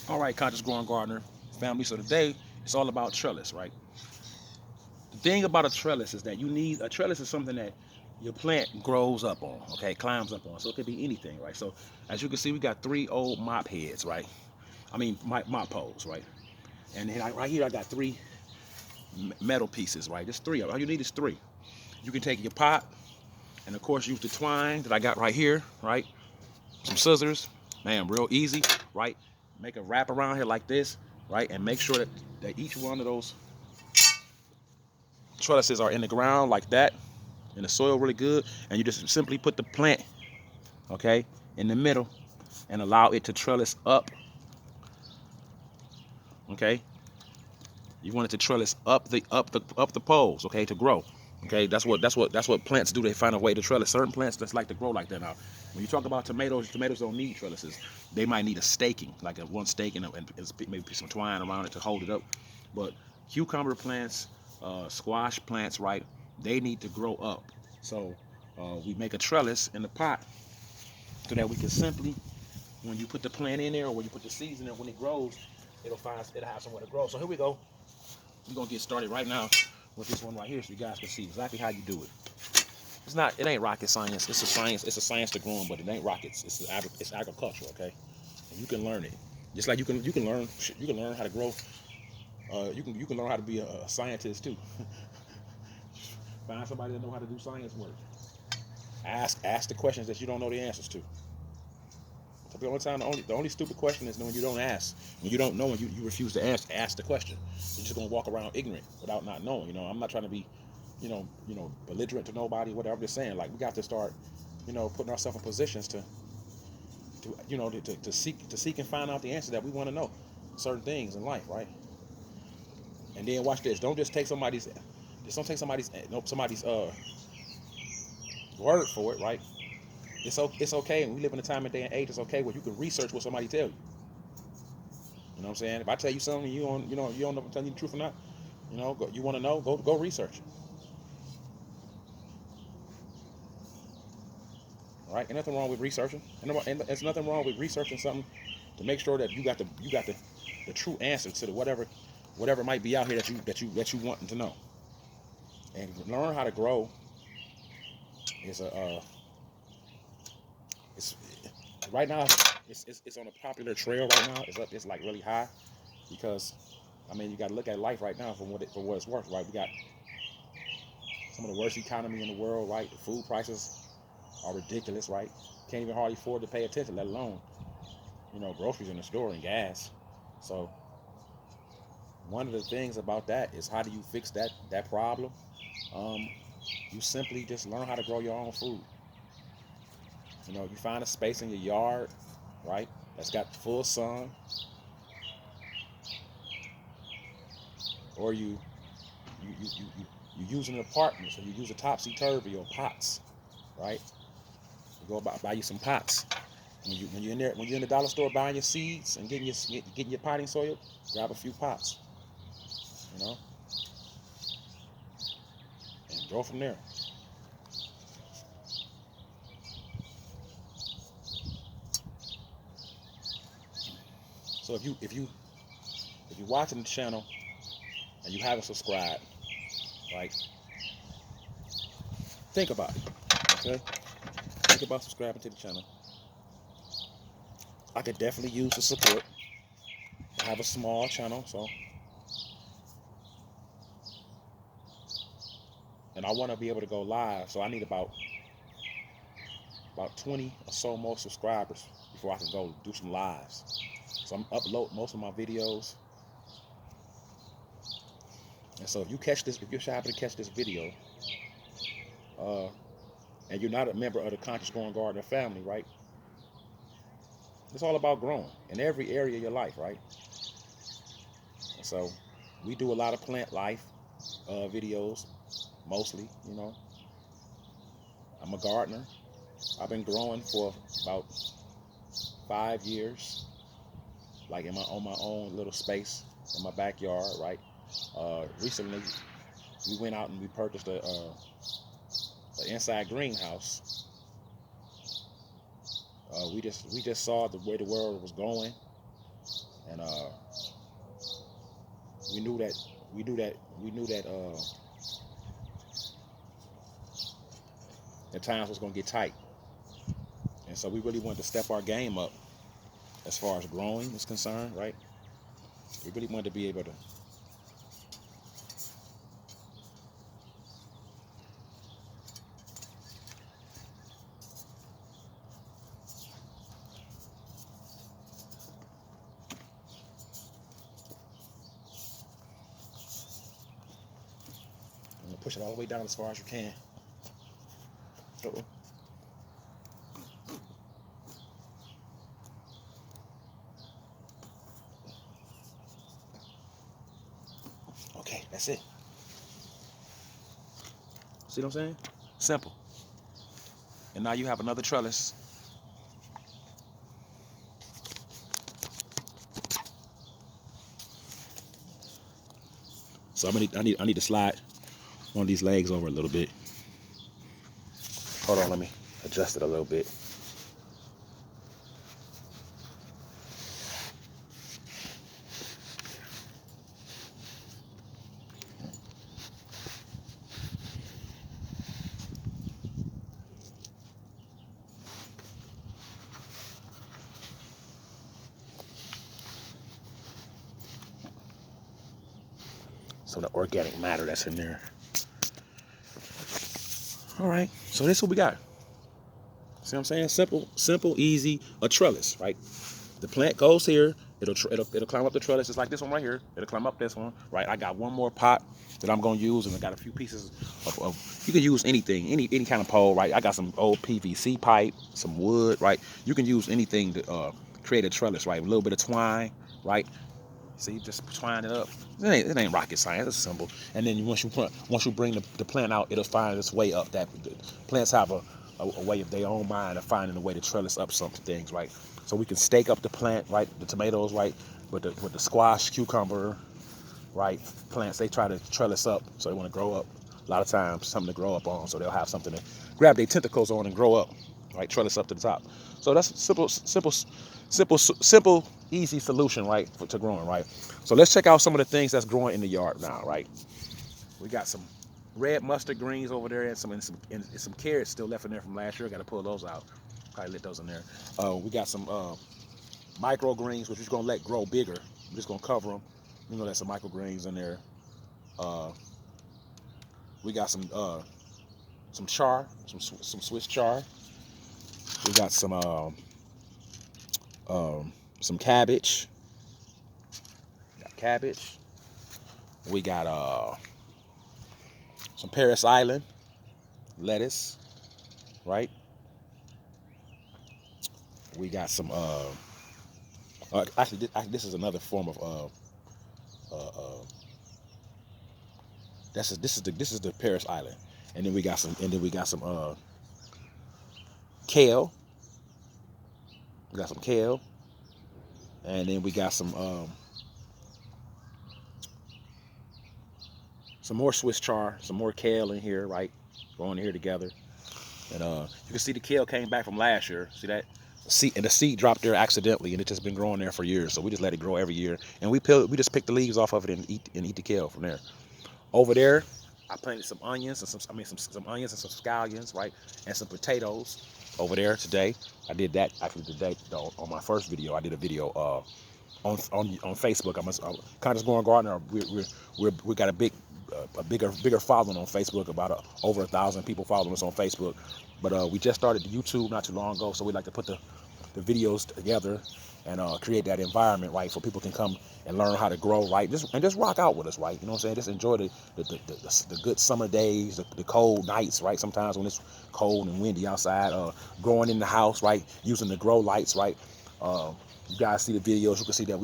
All right, conscious growing gardener family. So today it's all about trellis, right? The thing about a trellis is that you need a trellis is something that your plant grows up on, okay, climbs up on. So it could be anything, right? So as you can see, we got three old mop heads, right? I mean mop poles, right? And then right here I got three metal pieces, right? There's three. All you need is three. You can take your pot and of course use the twine that I got right here, right? Some scissors, man, real easy, right? Make a wrap around here like this, right? And make sure that each one of those trellises are in the ground like that, in the soil really good. And you just simply put the plant, okay, in the middle and allow it to trellis up, okay? You want it to trellis up the poles, okay, to grow. Okay, that's what plants do. They find a way to trellis. Certain plants just like to grow like that. Now, when you talk about tomatoes, tomatoes don't need trellises. They might need a staking, like a one stake and maybe some twine around it to hold it up. But cucumber plants, squash plants, right? They need to grow up. So we make a trellis in the pot so that we can simply, when you put the plant in there or when you put the seeds in there, when it grows, it'll have somewhere to grow. So here we go. We're gonna get started right now with this one right here, so you guys can see exactly how you do it. It ain't rocket science. It's a science. It's a science to growing, but it ain't rockets. It's agriculture, okay? And you can learn it. Just like you can learn how to grow. You can learn how to be a scientist too. Find somebody that know how to do science work. Ask the questions that you don't know the answers to. So the only time, the only stupid question is when you don't ask, when you don't know, and you refuse to ask the question. You're just gonna walk around ignorant without not knowing. I'm not trying to be, belligerent to nobody. Whatever. I'm just saying, like we got to start, putting ourselves in positions to seek and find out the answers that we want to know, certain things in life, right? And then watch this. Don't take somebody's word for it, right? It's okay, and we live in a time and day and age. It's okay where you can research what somebody tell you. You know what I'm saying? If I tell you something, you don't know if I'm telling you the truth or not. You want to know, go research it. All right? Ain't nothing wrong with researching, and there's nothing wrong with researching something to make sure that you got the true answer to the whatever might be out here that you wanting to know. And learn how to grow is a it's right now it's on a popular trail right now. It's like really high because I mean you got to look at life right now for what it's worth, right? We got some of the worst economy in the world, right? The food prices are ridiculous, right? Can't even hardly afford to pay attention, let alone groceries in the store and gas. So one of the things about that is how do you fix that problem? Um, you simply just learn how to grow your own food. You find a space in your yard, right? That's got full sun, or you use an apartment, so you use a topsy turvy or pots, right? You go buy you some pots. When you're in the dollar store buying your seeds and getting your potting soil, grab a few pots, you know, and go from there. So if you're watching the channel and you haven't subscribed, right? Think about it. Okay? Think about subscribing to the channel. I could definitely use the support. I have a small channel, and I want to be able to go live. So I need about 20 or so more subscribers before I can go do some lives. So I'm upload most of my videos. And so if you're happen to catch this video, uh, and you're not a member of the Conscious Growing Gardener family, right? It's all about growing in every area of your life, right? And so we do a lot of plant life videos, mostly. I'm a gardener. I've been growing for about 5 years, like on my own little space in my backyard, right? Recently, we went out and we purchased a inside greenhouse. We just saw the way the world was going, and we knew that we knew that we knew that the times was gonna get tight, and so we really wanted to step our game up as far as growing is concerned, right? We really wanted to be able to. Push it all the way down as far as you can. Uh-oh. Okay, that's it. See what I'm saying? Simple. And now you have another trellis. So I need to slide one of these legs over a little bit. Hold on, let me adjust it a little bit. So the organic matter that's in there. All right, so this is what we got. See what I'm saying? Simple, easy, a trellis, right? The plant goes here. It'll climb up the trellis just like this one right here. It'll climb up this one, right? I got one more pot that I'm gonna use, and I got a few pieces of you can use anything, any kind of pole, right? I got some old PVC pipe, some wood, right? You can use anything to create a trellis, right? A little bit of twine, right? See, just twine it up. It ain't rocket science. It's simple. And then once you bring the plant out, it'll find its way up. That plants have a way of their own mind of finding a way to trellis up some things, right? So we can stake up the plant, right? The tomatoes, right? With the squash, cucumber, right? Plants, they try to trellis up, so they want to grow up. A lot of times, something to grow up on, so they'll have something to grab their tentacles on and grow up, right? Trellis up to the top. So that's simple, easy solution, right, to growing, right? So let's check out some of the things that's growing in the yard now, right? We got some red mustard greens over there, and some carrots still left in there from last year. Got to pull those out. Probably let those in there. We got some micro greens, which we're gonna let grow bigger. We're just gonna cover them. You know, there's some micro greens in there. We got some char, some Swiss char. We got some cabbage. Got cabbage. We got some Paris Island lettuce, right? We got some actually this is another form of this is the Paris Island, and then we got some kale. We got some kale, and then we got some more Swiss char, some more kale in here, right? Going here together, and you can see the kale came back from last year. See that? And the seed dropped there accidentally, and it's just been growing there for years. So we just let it grow every year, and we just pick the leaves off of it and eat the kale from there. Over there, I planted some onions and some onions and some scallions, right, and some potatoes over there today. I did that actually today on my first video. I did a video on Facebook. I'm kind of just going gardener. We got a bigger following on Facebook. About over 1,000 people following us on Facebook. But we just started the YouTube not too long ago, so we like to put the videos together and create that environment, right, so people can come and learn how to grow, right, just rock out with us, right. You know what I'm saying? Just enjoy the good summer days, the cold nights, right. Sometimes when it's cold and windy outside, growing in the house, right, using the grow lights, right. You guys see the videos, you can see that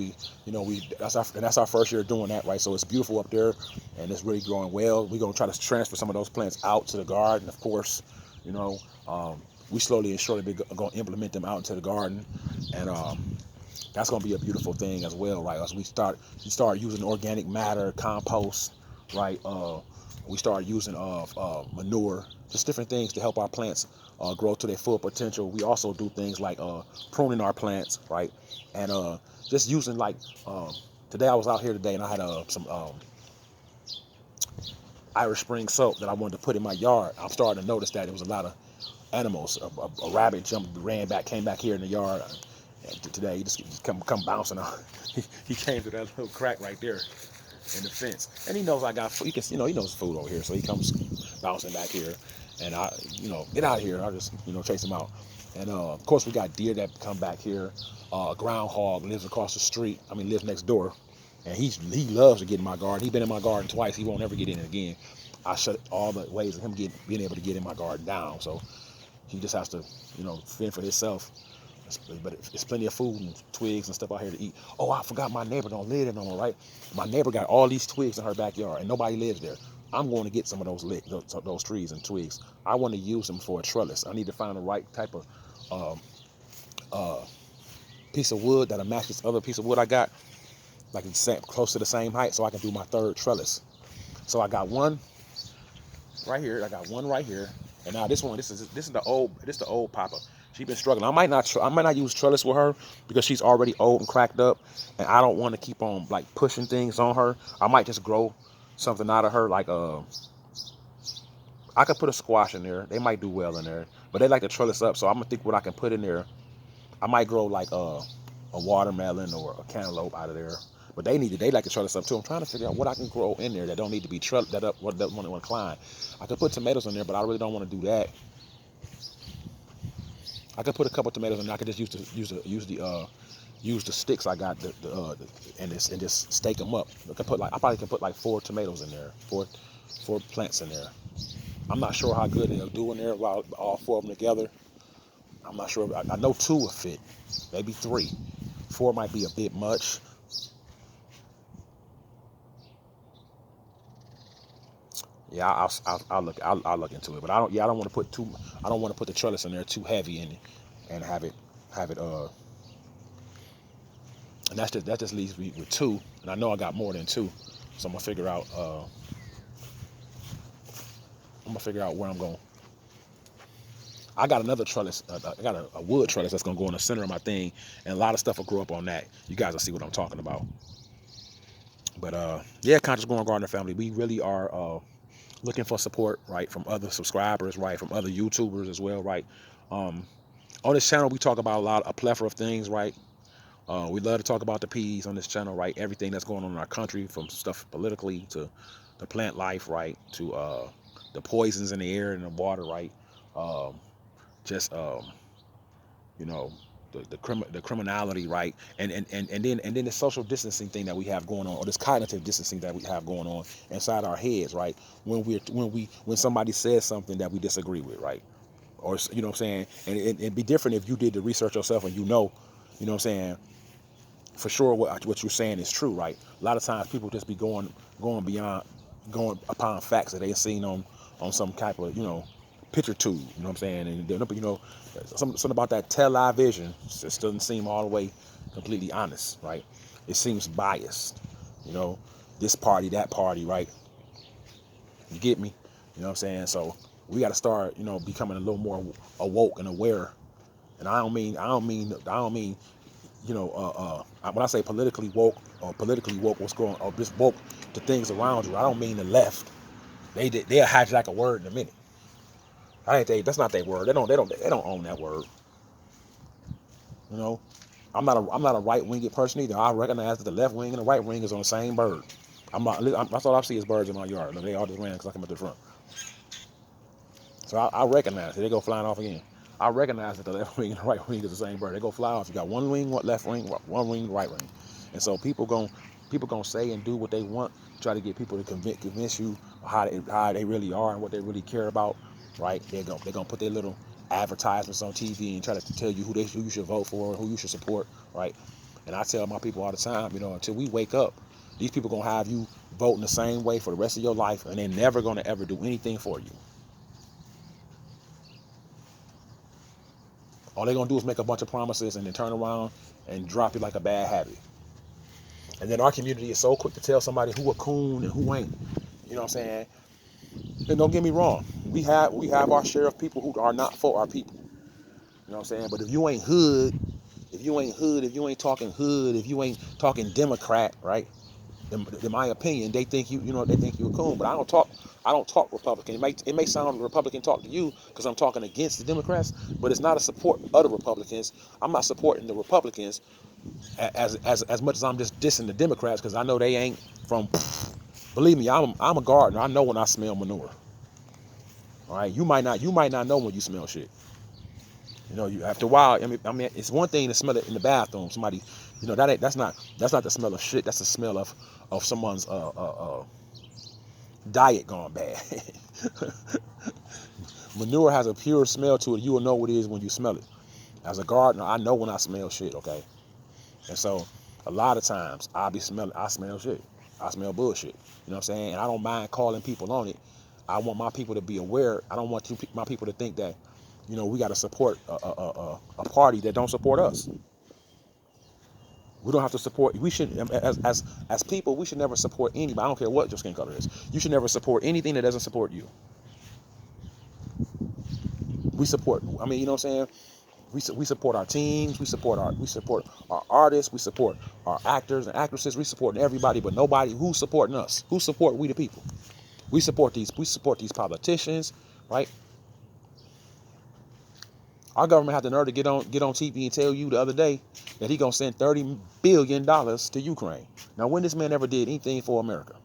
that's our first year doing that, right. So it's beautiful up there, and it's really growing well. We're gonna try to transfer some of those plants out to the garden, of course. You know, we slowly and surely going to implement them out into the garden, and that's going to be a beautiful thing as well, right? As we start using organic matter, compost, right? We started using manure, just different things to help our plants grow to their full potential. We also do things like pruning our plants, right? And just using like today I was out here today and I had some Irish Spring soap that I wanted to put in my yard. I'm starting to notice that there was a lot of animals. A rabbit ran back, came back here in the yard today. He just come bouncing out. He came to that little crack right there in the fence, and he knows I got food. He knows food over here, so he comes bouncing back here, and I, get out of here. I just, chase him out. And of course, we got deer that come back here. Groundhog lives across the street. Lives next door, and he loves to get in my garden. He's been in my garden twice. He won't ever get in it again. I shut all the ways of him being able to get in my garden down. So he just has to, fend for himself. But it's plenty of food and twigs and stuff out here to eat. Oh, I forgot my neighbor don't live there no more, right? My neighbor got all these twigs in her backyard, and nobody lives there. I'm going to get some of those trees and twigs. I want to use them for a trellis. I need to find the right type of piece of wood that'll match this other piece of wood I got, like it's close to the same height, so I can do my third trellis. So I got one right here. I got one right here, and now this is the old Papa. She's been struggling. I might not use trellis with her because she's already old and cracked up, and I don't want to keep on like pushing things on her. I might just grow something out of her, like I could put a squash in there. They might do well in there, but they like to trellis up. So I'm gonna think what I can put in there. I might grow like a watermelon or a cantaloupe out of there. But they like to trellis up too. I'm trying to figure out what I can grow in there that don't need to be that want to climb. I could put tomatoes in there, but I really don't want to do that. I could put a couple tomatoes in there. I could just use the sticks I got and just stake them up. I probably can put like 4 tomatoes in there, four plants in there. I'm not sure how good they'll do in there while all 4 of them together. I'm not sure. I know 2 will fit, maybe 3. 4 might be a bit much. Yeah, I'll look into it, but I don't want to put too. I don't want to put the trellis in there too heavy and have it and that just leaves me with 2, and I know I got more than 2, so I'm gonna figure out where I'm going. I got another trellis. I got a wood trellis that's gonna go in the center of my thing, and a lot of stuff will grow up on that. You guys will see what I'm talking about. But yeah, Conscious Growing Gardener family, we really are looking for support, right, from other subscribers, right, from other YouTubers as well, right. On this channel, we talk about a plethora of things, right. We love to talk about the peas on this channel, right. Everything that's going on in our country, from stuff politically to the plant life, right, to the poisons in the air and the water, right. Just the criminality, right, and then the social distancing thing that we have going on, or this cognitive distancing that we have going on inside our heads, right, when somebody says something that we disagree with, right, or what I'm saying, and it'd be different if you did the research yourself and what I'm saying, for sure what you're saying is true, right. A lot of times people just be going upon facts that they seen on some type of picture tube, what I'm saying, and something about that television just doesn't seem all the way completely honest, right. It seems biased, this party, that party, right. You get me? What I'm saying? So we got to start, becoming a little more awoke and aware. And I don't mean when I say politically woke what's going, or just woke to things around you, I don't mean the left. They'll hijack a word in a minute. That's not their word. They don't own that word. I'm not a right winged person either. I recognize that the left wing and the right wing is on the same bird. That's all I see is birds in my yard. They all just ran because I come up to the front. So I recognize it. They go flying off again. I recognize that the left wing and the right wing is the same bird. They go fly off. You got one wing, left wing, one wing, right wing. And so people gonna say and do what they want, try to get people to convince you how they really are and what they really care about, right? They're gonna put their little advertisements on TV and try to tell you who you should vote for, who you should support, right? And I tell my people all the time, until we wake up, these people gonna have you voting the same way for the rest of your life, and they're never gonna ever do anything for you. All they're gonna do is make a bunch of promises and then turn around and drop you like a bad habit. And then our community is so quick to tell somebody who a coon and who ain't. You know what I'm saying? And don't get me wrong, we have our share of people who are not for our people. You know what I'm saying? But if you ain't hood, if you ain't talking hood, if you ain't talking Democrat, right? In my opinion, they think they think you're a coon. But I don't talk Republican. It may sound Republican talk to you because I'm talking against the Democrats, but it's not a support of the Republicans. I'm not supporting the Republicans as much as I'm just dissing the Democrats because I know they ain't from. Believe me, I'm a gardener. I know when I smell manure. All right, you might not know when you smell shit. You know, you after a while. I mean, it's one thing to smell it in the bathroom. Somebody, that's not the smell of shit. That's the smell of someone's diet gone bad. Manure has a pure smell to it. You will know what it is when you smell it. As a gardener, I know when I smell shit. Okay, and so a lot of times I smell shit. I smell bullshit. You know what I'm saying? And I don't mind calling people on it. I want my people to be aware. I don't want my people to think that, we got to support a party that don't support us. We don't have to support. We should, as people, we should never support anybody. I don't care what your skin color is. You should never support anything that doesn't support you. We support. I mean, you know what I'm saying? We support our teams. We support our artists. We support our actors and actresses. We support everybody, but nobody who's supporting us. Who support we the people? We support these politicians, right? Our government had the nerve to get on TV and tell you the other day that he gonna send $30 billion to Ukraine. Now, when this man ever did anything for America?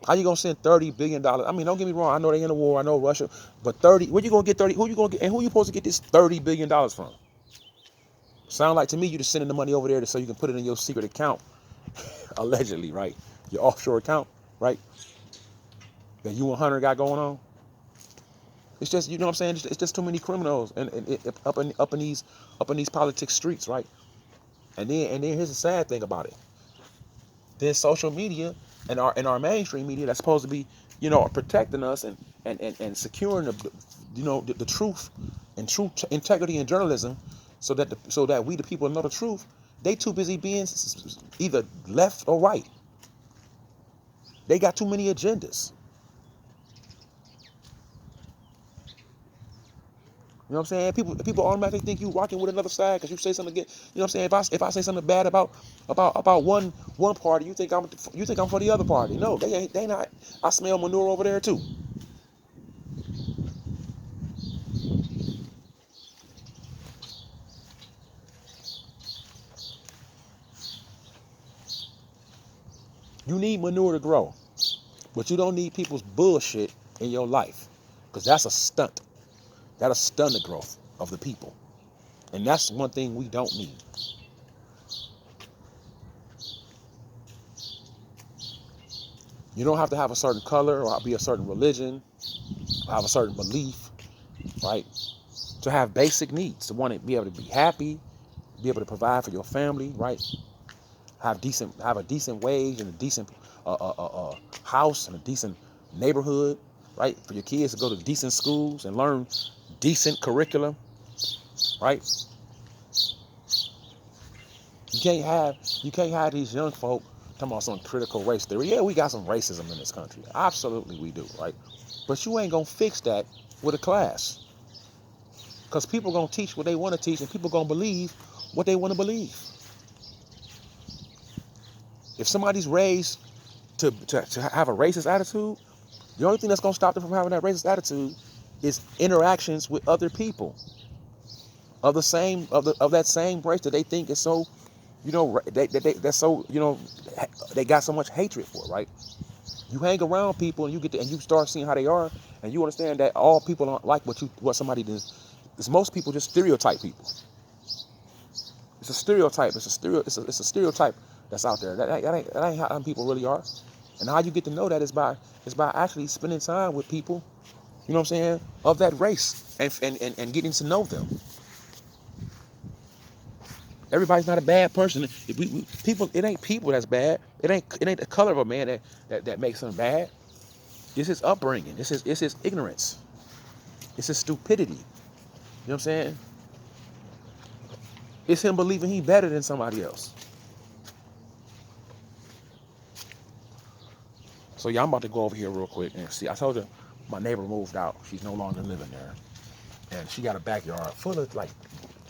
How you gonna send $30 billion? I mean, don't get me wrong. I know they in a war. I know Russia, but 30. Where you gonna get 30? Who you gonna get? And who you supposed to get this $30 billion from? Sound like to me you just sending the money over there so you can put it in your secret account, allegedly, right? Your offshore account, right? That you and Hunter got going on. It's just, you know what I'm saying? It's just too many criminals and up in these politics streets, right? And then here's the sad thing about it. Then social media and our mainstream media that's supposed to be, protecting us and securing the truth and true integrity and journalism, so that we the people know the truth. They too busy being either left or right. They got too many agendas. You know what I'm saying? People automatically think you rocking with another side because you say something again. You know what I'm saying? If I say something bad about one party, you think I'm for the other party. No, they ain't. They not. I smell manure over there too. You need manure to grow, but you don't need people's bullshit in your life because that's a stunt. That'll stun the growth of the people, and that's one thing we don't need. You don't have to have a certain color or be a certain religion or have a certain belief, right? To have basic needs, to want to be able to be happy, be able to provide for your family, right? Have a decent wage and a decent house and a decent neighborhood, right? For your kids to go to decent schools and learn decent curriculum, right? You can't have these young folk talking about some critical race theory. Yeah, we got some racism in this country. Absolutely we do, right? But you ain't gonna fix that with a class. Because people gonna teach what they want to teach and people gonna believe what they want to believe. If somebody's raised to have a racist attitude, the only thing that's gonna stop them from having that racist attitude is interactions with other people of that same race that they think is so, that's so, they got so much hatred for, right? You hang around people and you start seeing how they are, and you understand that all people aren't like what somebody does. Because most people just stereotype people. It's a stereotype. It's a stereotype that's out there. That ain't how people really are. And how you get to know that is by actually spending time with people, you know what I'm saying, of that race and getting to know them. Everybody's not a bad person. It ain't people that's bad. It ain't the color of a man that makes them bad. It's his upbringing. It's his ignorance. It's his stupidity. You know what I'm saying? It's him believing he better than somebody else. So yeah, I'm about to go over here real quick and see. I told you my neighbor moved out. She's no longer living there. And she got a backyard full of like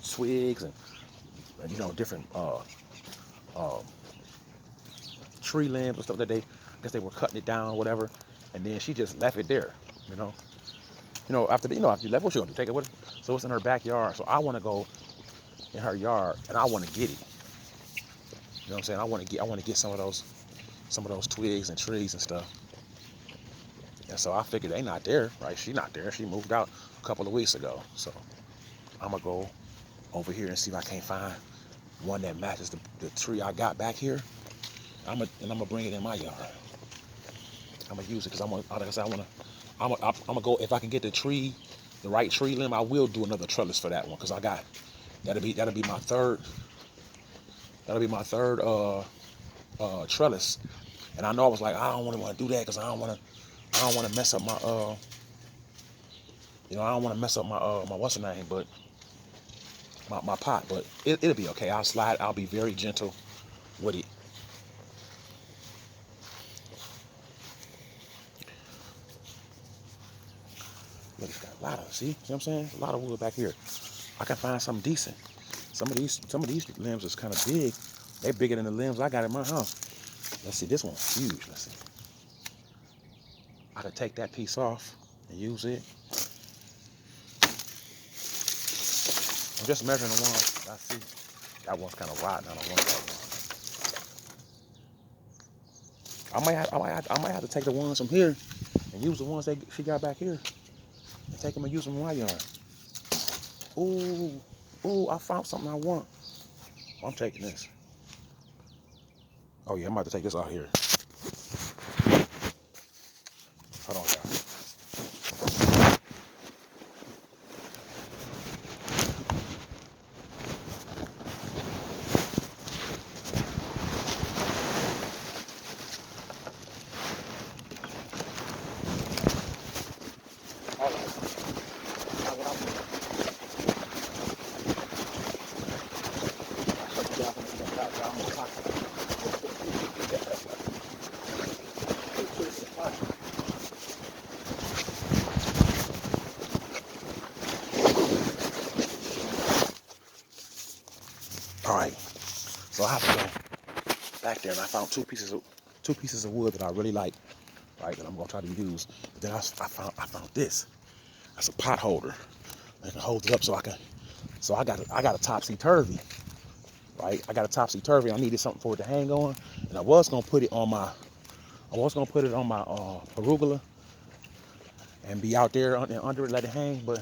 twigs and you know, different uh, tree limbs and stuff that I guess they were cutting it down or whatever. And then she just left it there, you know. After you left, what you gonna do? Take it with her? So it's in her backyard. So I want to go in her yard and I want to get it. You know what I'm saying? I want to get some of those twigs and trees and stuff. And so I figured they not there, right? She not there. She moved out a couple of weeks ago. So I'm gonna go over here and see if I can't find one that matches the tree I got back here. I'm gonna bring it in my yard. I'm gonna use it because like I said, I'm gonna go if I can get the right tree limb. I will do another trellis for that one because that'll be my third. That'll be my third trellis. And I know I was like, I don't want to do that because I don't want to mess up my I don't want to mess up my my what's the name, but my pot. But it'll be okay. I'll be very gentle with it. Look, it's got a lot of, see what I'm saying? A lot of wood back here. I can find something decent. Some of these limbs is kind of big. They're bigger than the limbs I got in my house. Let's see, this one's huge. Let's see. I can take that piece off and use it. I'm just measuring the one I see. That one's kind of rotten. I don't want that one. I might have to take the ones from here and use the ones that she got back here and take them and use them in my yard. Ooh, I found something I want. I'm taking this. Oh yeah, I'm about to take this out here. Hold on, y'all. All right, so I have to go back there and I found two pieces of wood that I really like, right? That I'm gonna try to use. But then I found this. That's a pot holder. I can hold it up so I can. So I got a topsy-turvy, right? I got a topsy-turvy. I needed something for it to hang on, and I was gonna put it on my arugula and be out there under it, let it hang. But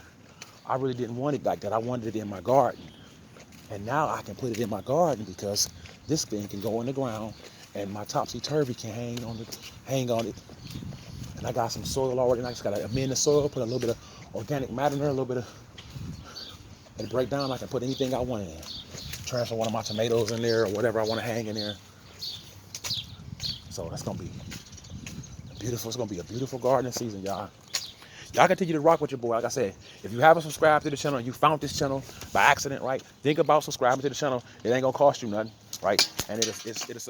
I really didn't want it like that. I wanted it in my garden. And now I can put it in my garden because this thing can go in the ground and my topsy-turvy can hang on it. And I got some soil already. And I just got to amend the soil, put a little bit of organic matter in there, a little bit of, and break down. I can put anything I want in there. Transfer one of my tomatoes in there or whatever I want to hang in there. So that's going to be beautiful. It's going to be a beautiful gardening season, y'all. Y'all continue to rock with your boy. Like I said, if you haven't subscribed to the channel and you found this channel by accident, right, think about subscribing to the channel. It ain't gonna cost you nothing, right? And it'll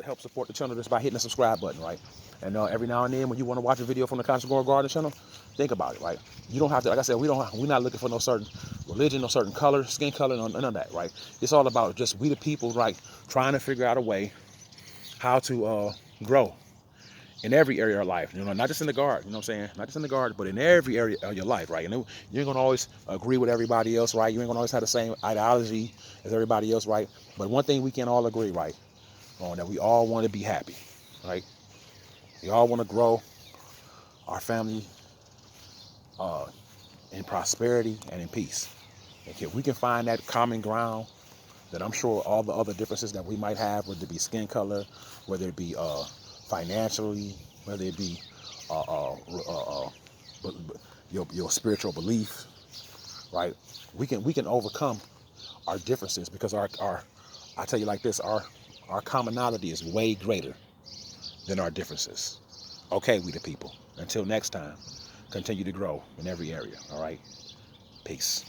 help support the channel just by hitting the subscribe button, right? And every now and then when you want to watch a video from the Constant Grower Garden channel, think about it, right? You don't have to, like I said, we're not looking for no certain religion, no certain color, skin color, none of that, right? It's all about just we the people, right, trying to figure out a way how to grow in every area of life, not just in the garden, you know what I'm saying? Not just in the garden, but in every area of your life, right? And you ain't gonna always agree with everybody else, right? You ain't gonna always have the same ideology as everybody else, right? But one thing we can all agree, right, on that we all want to be happy, right? We all want to grow our family in prosperity and in peace. And if we can find that common ground, that I'm sure all the other differences that we might have, whether it be skin color, whether it be financially, whether it be your spiritual belief, right? We can overcome our differences because our I tell you like this, our commonality is way greater than our differences. Okay, we the people. Until next time, continue to grow in every area. All right, peace.